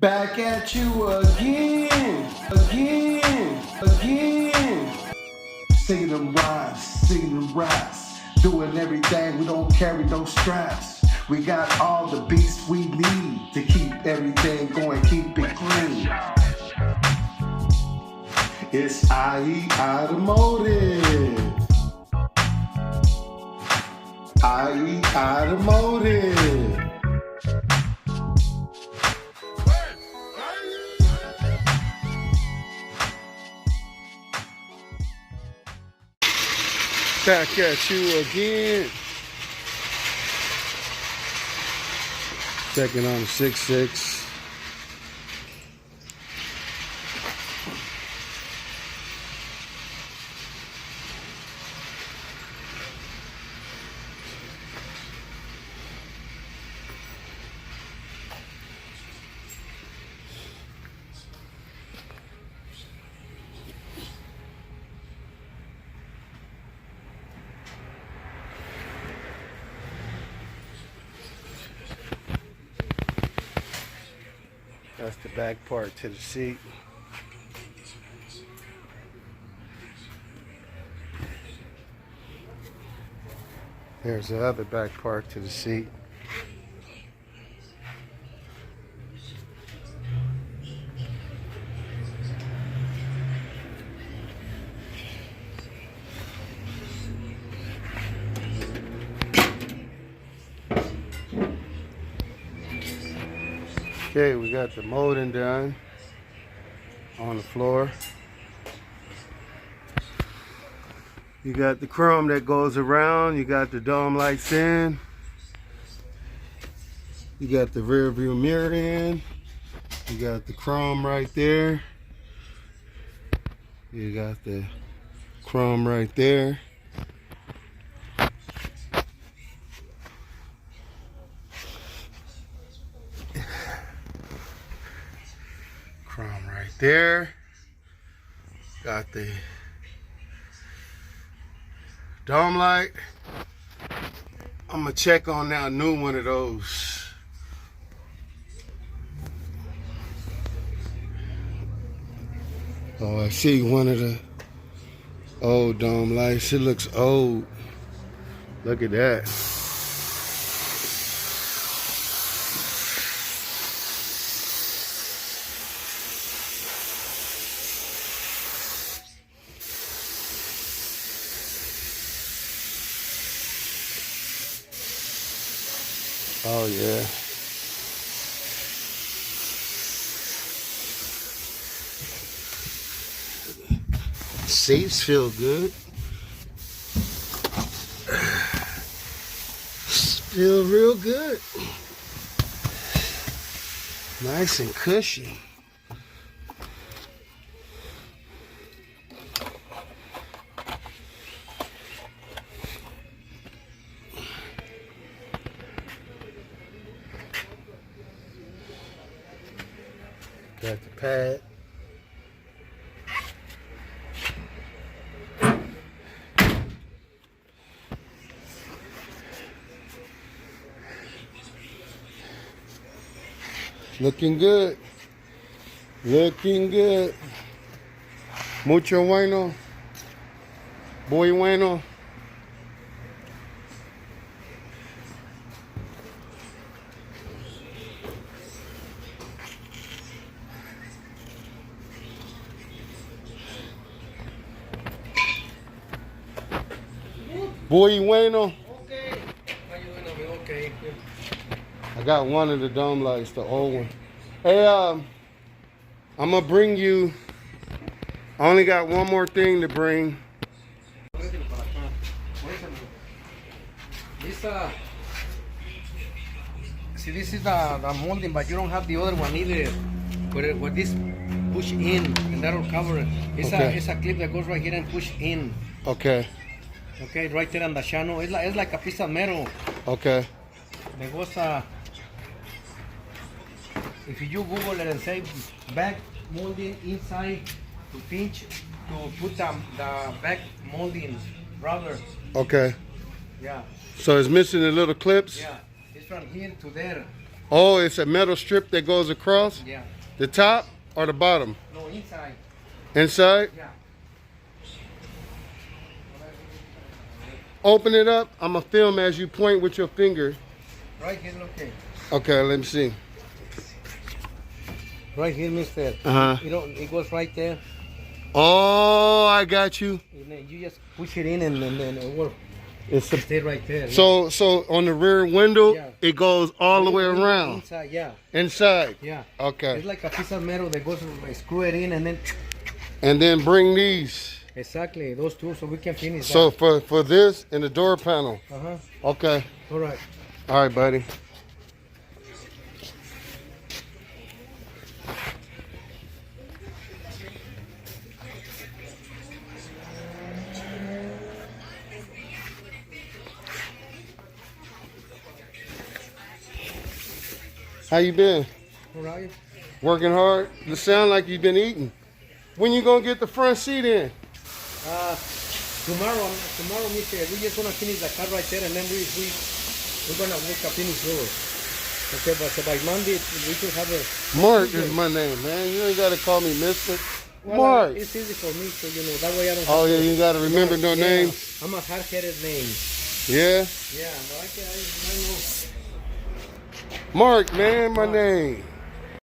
Back at you again, again. Singing them rhymes, doing everything, we don't carry no straps. We got all the beats we need to keep everything going, keep it clean. It's IE Automotive. IE Automotive. Back at you again. Checking on the 6.6. That's the back part to the seat. There's the other back part to the seat. Okay, we got the molding done on the floor. You got the chrome that goes around. You got the dome lights in. You got the rear view mirror in. You got the chrome right there. You got the chrome right there. Chrome right there. Got the dome light. I'm gonna check on now a new one of those. Oh, I see one of the old dome lights. It looks old. Look at that. Oh yeah. Seats feel good. Feel real good. Nice and cushy. Got the pad. Looking good. Looking good. Mucho bueno. Muy bueno. Muy bueno. Okay. How you doing? Okay. I got one of the dome lights, the old one. Hey, I'm gonna bring you. I only got one more thing to bring. See, this is the molding, but you don't have the other one either. With this push in, and that'll cover it. It's a clip that goes right here and push in. Okay. Okay, right there on the channel. It's like a piece of metal. Okay. There goes if you Google it and say back molding inside to pinch to put the back molding rubber. Okay. Yeah. So it's missing the little clips? Yeah. It's from here to there. Oh, it's a metal strip that goes across Yeah. the top or the bottom? No, inside. Inside? Yeah. Open it up. I'm going to film as you point with your finger. Right here, okay. Okay, let me see. Right here, mister. Uh-huh. You know, it goes right there. Oh, I got you. And then you just push it in and then it will It's stay right there. so on the rear window, Yeah. it goes all the way around. Inside, yeah. Inside. Yeah. Okay. It's like a piece of metal that goes, screw it in and then. And then bring these. Exactly, those two, so we can finish So that. for this and the door panel. Uh-huh. Okay. All right. All right, buddy. How you been? All right. Working hard? You sound like you've been eating. When you gonna get the front seat in? Tomorrow, mister, we just want to finish the car right there and then we're going to make a finish yours. Okay, but so by Monday, we should have a... Mark is my name, man. You ain't gotta call me mister. Well, Mark. it's easy for me, so you know, that way I don't Oh have yeah, to... you gotta remember no Yeah, name. I'm a hard-headed name. Yeah? Yeah, but I know. Mark, man, my name.